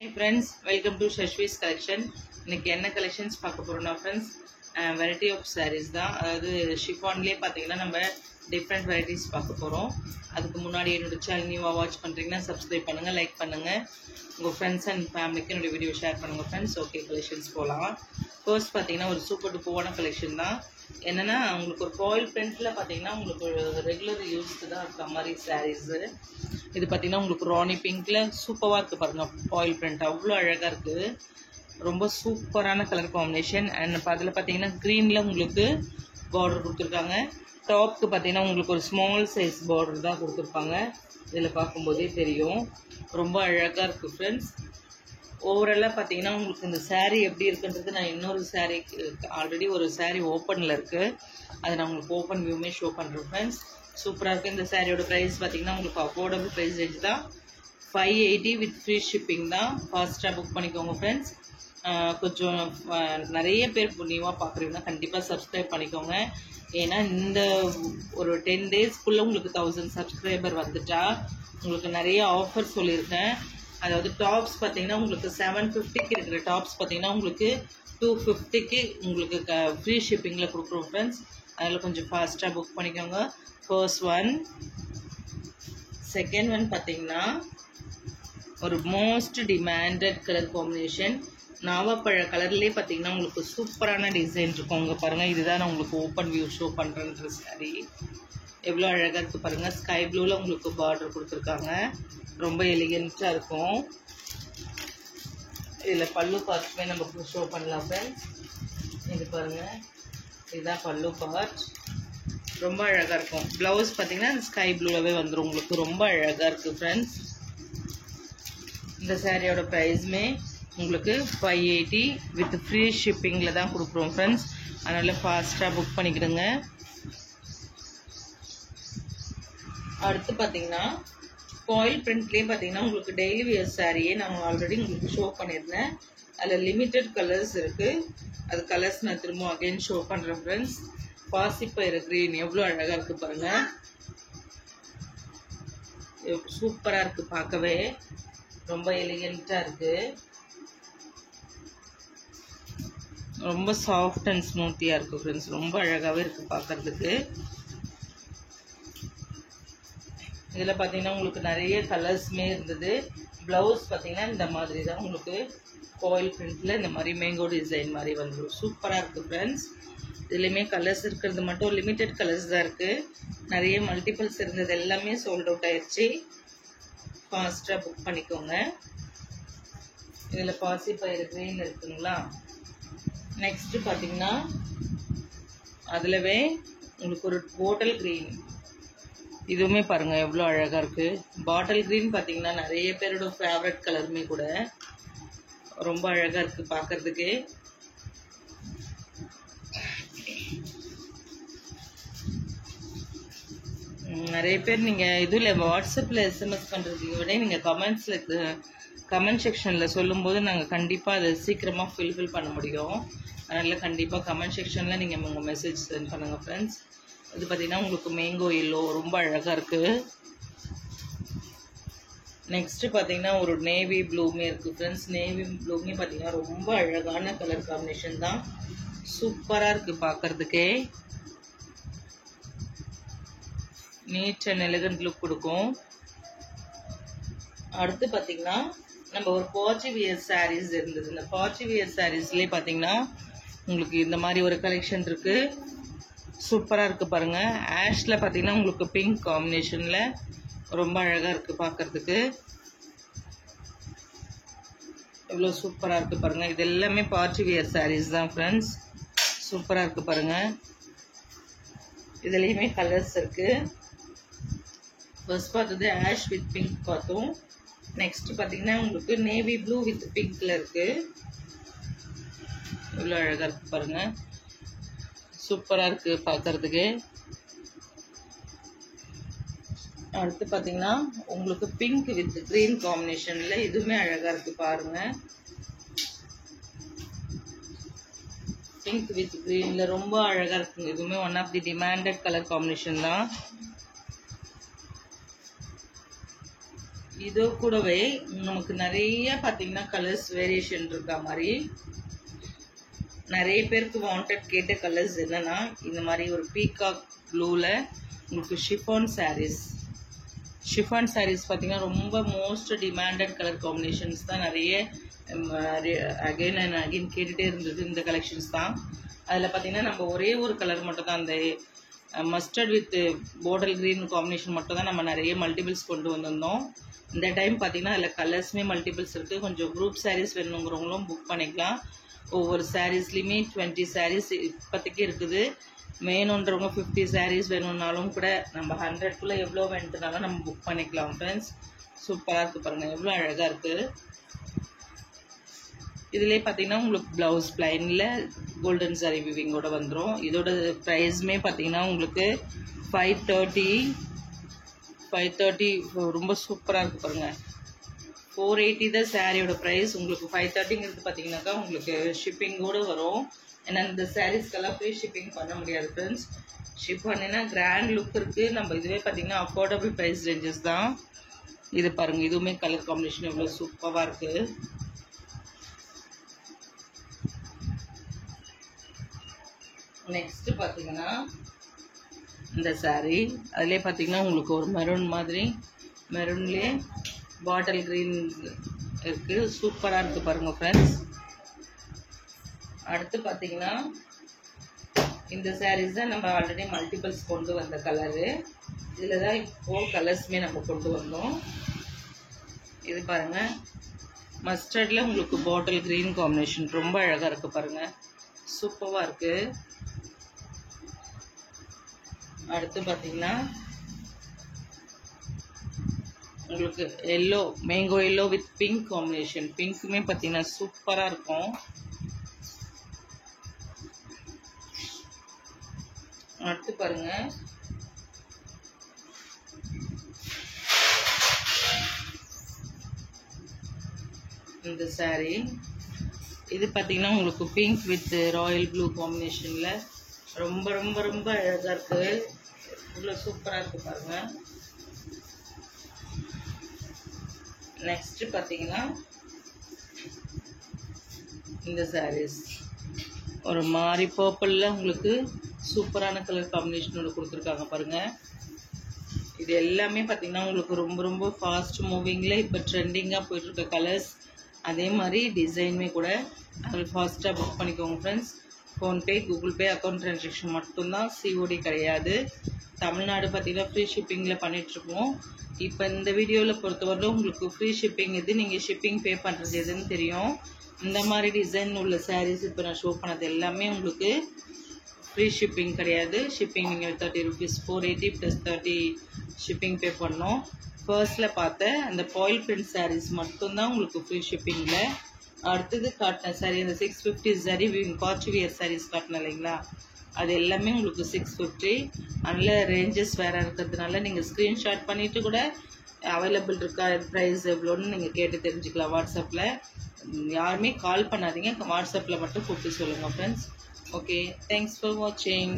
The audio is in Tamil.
Hey friends, welcome to Shashvi's collection. இன்னைக்கு என்ன கலெக்ஷன்ஸ் பார்க்க போறோம்னா friends, வெரைட்டி ஆஃப் sarees தான். அதாவது ஷிஃபான்லயே பாத்தீங்கன்னா நம்ம டிஃபரெண்ட் வெரைட்டிஸ் பார்க்க போறோம். அதுக்கு முன்னாடி என்னோட சேனல் நியூவா வாட்ச் பண்றீங்கன்னா சப்ஸ்கிரைப் பண்ணுங்க, லைக் பண்ணுங்க, உங்க ஃப்ரெண்ட்ஸ் அண்ட் ஃபேமிலிக்கு என்னோட வீடியோ ஷேர் பண்ணுங்க ஃப்ரெண்ட்ஸ். ஓகே, கலெக்ஷன்ஸ் போலாம். ஃபர்ஸ்ட் பாத்தீங்கன்னா ஒரு சூப்பர் டூப்பான கலெக்ஷன் தான். என்னன்னா உங்களுக்கு ஒரு ஃபாயில் பிரிண்ட்ல பாத்தீங்கன்னா உங்களுக்கு ரெகுலர் யூஸ்க்கு தான் இருக்க மாதிரி sarees. இது பார்த்தீங்கன்னா உங்களுக்கு ராணி பிங்க்ல சூப்பராக இருக்குது பாருங்க. ஃபாயில் பிரிண்ட் அவ்வளோ அழகாக இருக்குது, ரொம்ப சூப்பரான கலர் காம்பினேஷன். அண்ட் அதில் பார்த்தீங்கன்னா க்ரீனில் உங்களுக்கு பார்டர் கொடுத்துருக்காங்க. டாப்க்கு பார்த்தீங்கன்னா உங்களுக்கு ஒரு ஸ்மால் சைஸ் பார்டர் தான் கொடுத்துருப்பாங்க. இதில் பார்க்கும்போதே தெரியும், ரொம்ப அழகாக இருக்குது ஃப்ரெண்ட்ஸ். ஓவராலாக பார்த்தீங்கன்னா உங்களுக்கு இந்த saree எப்படி இருக்குன்றது நான் இன்னொரு saree ஆல்ரெடி ஒரு saree ஓப்பனில் இருக்குது, அதை நான் உங்களுக்கு ஓப்பன் வியூமே ஷோ பண்ணுறேன் ஃப்ரெண்ட்ஸ். சூப்பராக இருக்குது. இந்த சாரியோட ப்ரைஸ் பார்த்தீங்கன்னா உங்களுக்கு அஃபோர்டபுள் ப்ரைஸ் ரேஞ்ச் தான். 580 வித் ஃப்ரீ ஷிப்பிங் தான். ஃபாஸ்ட்டாக புக் பண்ணிக்கோங்க ஃப்ரெண்ட்ஸ். கொஞ்சம் நிறைய பேர் நியூவாக பார்க்குறீங்கன்னா கண்டிப்பாக சப்ஸ்கிரைப் பண்ணிக்கோங்க. ஏன்னா இந்த ஒரு 10 டேஸ்க்குள்ளே உங்களுக்கு 1000 சப்ஸ்கிரைபர் வந்துட்டா உங்களுக்கு நிறைய ஆஃபர் சொல்லியிருக்கேன். அதாவது டாப்ஸ் பார்த்தீங்கன்னா உங்களுக்கு 750க்கு இருக்கிற டாப்ஸ் பார்த்தீங்கன்னா உங்களுக்கு 250க்கு உங்களுக்கு ஃப்ரீ ஷிப்பிங்கில் கொடுக்குறோம் ஃப்ரெண்ட்ஸ். அதில் கொஞ்சம் ஃபாஸ்ட்டாக புக் பண்ணிக்கோங்க. ஃபர்ஸ்ட் ஒன், செகண்ட் ஒன் பார்த்தீங்கன்னா ஒரு மோஸ்ட் டிமாண்டட் கலர் காம்பினேஷன். நாவப்பழ கலர்லேயே பார்த்தீங்கன்னா உங்களுக்கு சூப்பரான டிசைன் இருக்கும். உங்க பாருங்கள், இதுதான் நான் உங்களுக்கு ஓப்பன் வியூ ஷோ பண்ணுறேன்ற சாரி. எவ்வளோ அழகாக இருக்குது பாருங்கள். ஸ்கை ப்ளூவில் உங்களுக்கு பார்டர் கொடுத்துருக்காங்க, ரொம்ப எலிகென்ட்டாக இருக்கும். இதில் பல்லு பார்ட்டுமே நம்ம ஷோ பண்ணலாம் ஃப்ரெண்ட்ஸ். இது பாருங்கள், இதுதான் பல்லு பார்ட், ரொம்ப அழகாக இருக்கும். ப்ளவுஸ் பார்த்தீங்கன்னா ஸ்கை ப்ளூவே வந்துடும் உங்களுக்கு, ரொம்ப அழகாக இருக்குது ஃப்ரெண்ட்ஸ். இந்த சாரியோட ப்ரைஸுமே உங்களுக்கு 580 வித் ஃப்ரீ ஷிப்பிங்கில் தான் கொடுக்குறோம் ஃப்ரெண்ட்ஸ். அதனால் ஃபாஸ்ட்டாக புக் பண்ணிக்கிடுங்க. அடுத்து பார்த்தீங்கன்னா ஃபாயில் பிரிண்ட்லேயே பார்த்தீங்கன்னா உங்களுக்கு டெய்லி வியர் சாரியே நான் ஆல்ரெடி உங்களுக்கு ஷோ பண்ணியிருந்தேன். அதில் லிமிட்டட் கலர்ஸ் இருக்குது. அது கலர்ஸ் நான் திரும்ப அகைன் ஷோ பண்ணுறேன் ஃப்ரெண்ட்ஸ். பாசிப்பயிறு கிரீன் எவ்வளோ அழகாக இருக்குது பாருங்கள், சூப்பராக இருக்குது, பார்க்கவே ரொம்ப எலிகென்ட்டாக இருக்குது, ரொம்ப சாஃப்ட் அண்ட் ஸ்மூத்தியாக இருக்குது ஃப்ரெண்ட்ஸ். ரொம்ப அழகாகவே இருக்குது பார்க்குறதுக்கு. இதில் பார்த்தீங்கன்னா உங்களுக்கு நிறைய கலர்ஸுமே இருந்தது. ப்ளவுஸ் பார்த்தீங்கன்னா இந்த மாதிரி தான் உங்களுக்கு ஃபாயில் பிரிண்டில் இந்த மாதிரி மேங்கோ டிசைன் மாதிரி வந்துடும். சூப்பராக இருக்குது ஃப்ரெண்ட்ஸ். இதுலேயுமே கலர்ஸ் இருக்கிறது மட்டும் லிமிட்டட் கலர்ஸ் தான் இருக்குது. நிறைய மல்டிபிள்ஸ் இருந்தது எல்லாமே சோல்ட் அவுட் ஆயிடுச்சு. ஃபாஸ்ட்டாக புக் பண்ணிக்கோங்க. இதில் பாசிப்பயிறு கிரீன் இருக்குங்களா. நெக்ஸ்ட்டு பார்த்தீங்கன்னா அதிலவே உங்களுக்கு ஒரு பாட்டில் க்ரீன், இதுவுமே பாருங்கள் எவ்வளோ அழகாக இருக்குது. பாட்டில் க்ரீன் பார்த்தீங்கன்னா நிறைய பேரோட ஃபேவரட் கலருமே கூட, ரொம்ப அழகாக இருக்குது பார்க்குறதுக்கு. நிறைய பேர் நீங்கள் இதில் வாட்ஸ்அப்பில் எஸ்எம்எஸ் பண்ணுறதுக்கு விட நீங்கள் கமெண்ட் செக்ஷனில் சொல்லும்போது நாங்கள் கண்டிப்பாக அதை சீக்கிரமாக ஃபில் பண்ண முடியும். அதனால் கண்டிப்பாக கமெண்ட் செக்ஷனில் நீங்கள் உங்கள் மெசேஜ் சென்ட் பண்ணுங்கள் ஃப்ரெண்ட்ஸ். இது பார்த்தீங்கன்னா உங்களுக்கு மேங்கோ எல்லோ ரொம்ப அழகாக இருக்குது. நெக்ஸ்ட்டு பார்த்தீங்கன்னா ஒரு நேவி ப்ளூமே இருக்குது ஃப்ரெண்ட்ஸ். நேவி ப்ளூமே பார்த்தீங்கன்னா ரொம்ப அழகான கலர் காம்பினேஷன் தான், சூப்பராக இருக்குது பார்க்குறதுக்கே. நீட் அண்ட் எலிகண்ட் லுக் கொடுக்கும். அடுத்து பார்த்தீங்கன்னா நம்ம ஒரு பார்ட்டி வியர் சாரீஸ் இருந்தது. இந்த பார்ட்டி வியர் சாரீஸ்லேயே பார்த்தீங்கன்னா உங்களுக்கு இந்த மாதிரி ஒரு கலெக்ஷன் இருக்குது, சூப்பராக இருக்குது பாருங்கள். ஆஷில் பார்த்தீங்கன்னா உங்களுக்கு பிங்க் காம்பினேஷனில் ரொம்ப அழகாக இருக்குது பார்க்குறதுக்கு, எவ்வளோ சூப்பராக இருக்குது பாருங்கள். இது எல்லாமே பார்ட்டி வியர் சாரீஸ் தான் ஃப்ரெண்ட்ஸ், சூப்பராக இருக்குது பாருங்கள். இதுலேயுமே கலர்ஸ் இருக்குது. ஃபர்ஸ்ட் பார்த்தது ஆஷ் வித் பிங்க் பார்த்தோம். நெக்ஸ்ட் பார்த்தீங்கன்னா உங்களுக்கு நேவி ப்ளூ வித் பிங்க்ல இருக்கு, இவ்வளோ அழகாக இருக்கு பாருங்க, சூப்பராக இருக்கு பார்க்கறதுக்கு. அடுத்து பார்த்தீங்கன்னா உங்களுக்கு பிங்க் வித் கிரீன் காம்பினேஷன்ல இதுவுமே அழகாக இருக்கு பாருங்க. பிங்க் வித் கிரீன்ல ரொம்ப அழகாக இருக்குங்க. இதுவுமே one of the demanded colour combination தான். இதோ கூடவே நமக்கு நிறைய பார்த்தீங்கன்னா கலர்ஸ் வேரியேஷன் இருக்கா மாதிரி நிறைய பேருக்கு வாண்டட் கேட்ட கலர்ஸ் என்னன்னா இந்த மாதிரி ஒரு பீகாக் ப்ளூவில் உங்களுக்கு ஷிஃபான் சாரீஸ் பார்த்தீங்கன்னா ரொம்ப மோஸ்ட் டிமாண்டட் கலர் காம்பினேஷன்ஸ் தான் நிறைய அகைன் அண்ட் அகைன் கேட்டுகிட்டே இருந்தது இந்த கலெக்ஷன்ஸ் தான். அதில் பார்த்தீங்கன்னா நம்ம ஒரே ஒரு கலர் மட்டும் தான் அந்த mustard with portal green combination மட்டும் தான் நம்ம நிறைய மல்டிபிள்ஸ் கொண்டு வந்திருந்தோம். இந்த டைம் பார்த்தீங்கன்னா அதில் கலர்ஸுமே மல்டிபிள்ஸ் இருக்குது. கொஞ்சம் குரூப் சாரீஸ் வேணுங்கிறவங்களும் புக் பண்ணிக்கலாம். ஒவ்வொரு சாரீஸ்லேயுமே 20 சாரீஸ் இப்போதைக்கு இருக்குது. வேணுன்றவங்க 50 சாரீஸ் வேணும்னாலும் கூட நம்ம 100க்குள்ளே எவ்வளோ வேணுனாலும் நம்ம புக் பண்ணிக்கலாம் ஃப்ரெண்ட்ஸ். சூப்பராக இருக்குது பாருங்கள், எவ்வளோ அழகாக இருக்குது. இதிலே பார்த்தீங்கன்னா உங்களுக்கு ப்ளவுஸ் பிளைனில் கோல்டன் சாரி விவிங்கோட வந்துடும். இதோட ப்ரைஸுமே பார்த்தீங்கன்னா உங்களுக்கு 530 ரொம்ப சூப்பராக இருக்குது பாருங்கள். 480 தான் சாரியோட ப்ரைஸ். உங்களுக்கு 530ங்கிறது பார்த்தீங்கன்னாக்கா உங்களுக்கு ஷிப்பிங்கோடு வரும். ஏன்னா இந்த சாரீஸ்க்கெல்லாம் ஃப்ரீ ஷிப்பிங் பண்ண முடியாது ஃப்ரெண்ட்ஸ். ஷிப் பண்ணினா கிராண்ட் லுக் இருக்குது. நம்ம இதுவே பார்த்தீங்கன்னா அஃபோர்டபுள் ப்ரைஸ் ரேஞ்சஸ் தான். இது பாருங்கள், இதுவுமே கலர் காம்பினேஷன் எவ்வளோ சூப்பராக இருக்குது. நெக்ஸ்ட்டு பார்த்தீங்கன்னா இந்த சாரீ அதிலே பார்த்தீங்கன்னா உங்களுக்கு ஒரு மெரூன் மாதிரி மெரூன்லேயே பாட்டில் க்ரீன் இருக்குது. சூப்பராக இருக்குது பாருங்கள் ஃப்ரெண்ட்ஸ். அடுத்து பார்த்தீங்கன்னா இந்த சாரீஸ் தான் நம்ம ஆல்ரெடி மல்டிபிள்ஸ் கொண்டு வந்த கலரு. இதில் தான் இப்போது கலர்ஸுமே நம்ம கொண்டு வந்தோம். இது பாருங்கள், மஸ்டர்டில் உங்களுக்கு பாட்டில் க்ரீன் காம்பினேஷன் ரொம்ப அழகாக இருக்குது பாருங்கள், சூப்பராக இருக்குது. அடுத்து பார்த்தீங்கன்னா உங்களுக்கு yellow, mango yellow with pink combination. பிங்க்குமே பார்த்தீங்கன்னா சூப்பராக இருக்கும். அடுத்து பாருங்க, இந்த சாரீ இது பார்த்தீங்கன்னா உங்களுக்கு பிங்க் வித் ராயல் ப்ளூ காம்பினேஷனில் ரொம்ப ரொம்ப ரொம்ப அழகாக இருக்குது. இவ்வளோ சூப்பராக இருக்குது பாருங்கள். நெக்ஸ்ட்டு பார்த்தீங்கன்னா இந்த சாரீஸ் ஒரு மாதிரி பர்பிளில் உங்களுக்கு சூப்பரான கலர் காம்பினேஷனோட கொடுத்துருக்காங்க பாருங்கள். இது எல்லாமே பார்த்தீங்கன்னா உங்களுக்கு ரொம்ப ரொம்ப ஃபாஸ்ட் மூவிங்கில் இப்போ ட்ரெண்டிங்காக போயிட்டுருக்க கலர்ஸ். அதே மாதிரி டிசைனுமே கூட அதில் ஃபாஸ்ட்டாக புக் பண்ணிக்கோங்க friends. PhonePe, Google Pay account transaction மட்டும்தான், சிஓடி கிடையாது. தமிழ்நாடு பார்த்தீங்கன்னா ஃப்ரீ ஷிப்பிங்கில் பண்ணிகிட்ருக்கோம். இப்போ இந்த வீடியோவில் பொறுத்தவரையிலும் உங்களுக்கு ஃப்ரீ ஷிப்பிங் எது, நீங்கள் ஷிப்பிங் பே பண்ணுறது எதுன்னு தெரியும். இந்த மாதிரி டிசைன் உள்ள சாரீஸ் இப்போ நான் ஷோ பண்ணது எல்லாமே உங்களுக்கு ஃப்ரீ ஷிப்பிங் கிடையாது. ஷிப்பிங் நீங்கள் 30 rupees 480 + 30 ஷிப்பிங் பே பண்ணோம். ஃபர்ஸ்ட்டில் பார்த்த அந்த பாயில் பிரிண்ட் சாரீஸ் மட்டும்தான் உங்களுக்கு ஃப்ரீ ஷிப்பிங்கில். அடுத்தது காட்டின சாரீ அந்த 650 சாரீ காட்சி வியர் சாரீஸ் காட்டினேன் இல்லைங்களா, அது எல்லாமே உங்களுக்கு 650. அதில் ரேஞ்சஸ் வேறு இருக்கிறதுனால நீங்கள் ஸ்க்ரீன்ஷாட் பண்ணிவிட்டு கூட அவைலபிள் இருக்கா, ப்ரைஸ் எவ்வளோன்னு நீங்கள் கேட்டு தெரிஞ்சுக்கலாம் வாட்ஸ்அப்பில். யாருமே கால் பண்ணாதீங்க, வாட்ஸ்அப்பில் மட்டும் கூப்பிட்டு சொல்லுங்கள் ஃப்ரெண்ட்ஸ். ஓகே, தேங்க்ஸ் ஃபார் வாட்சிங்.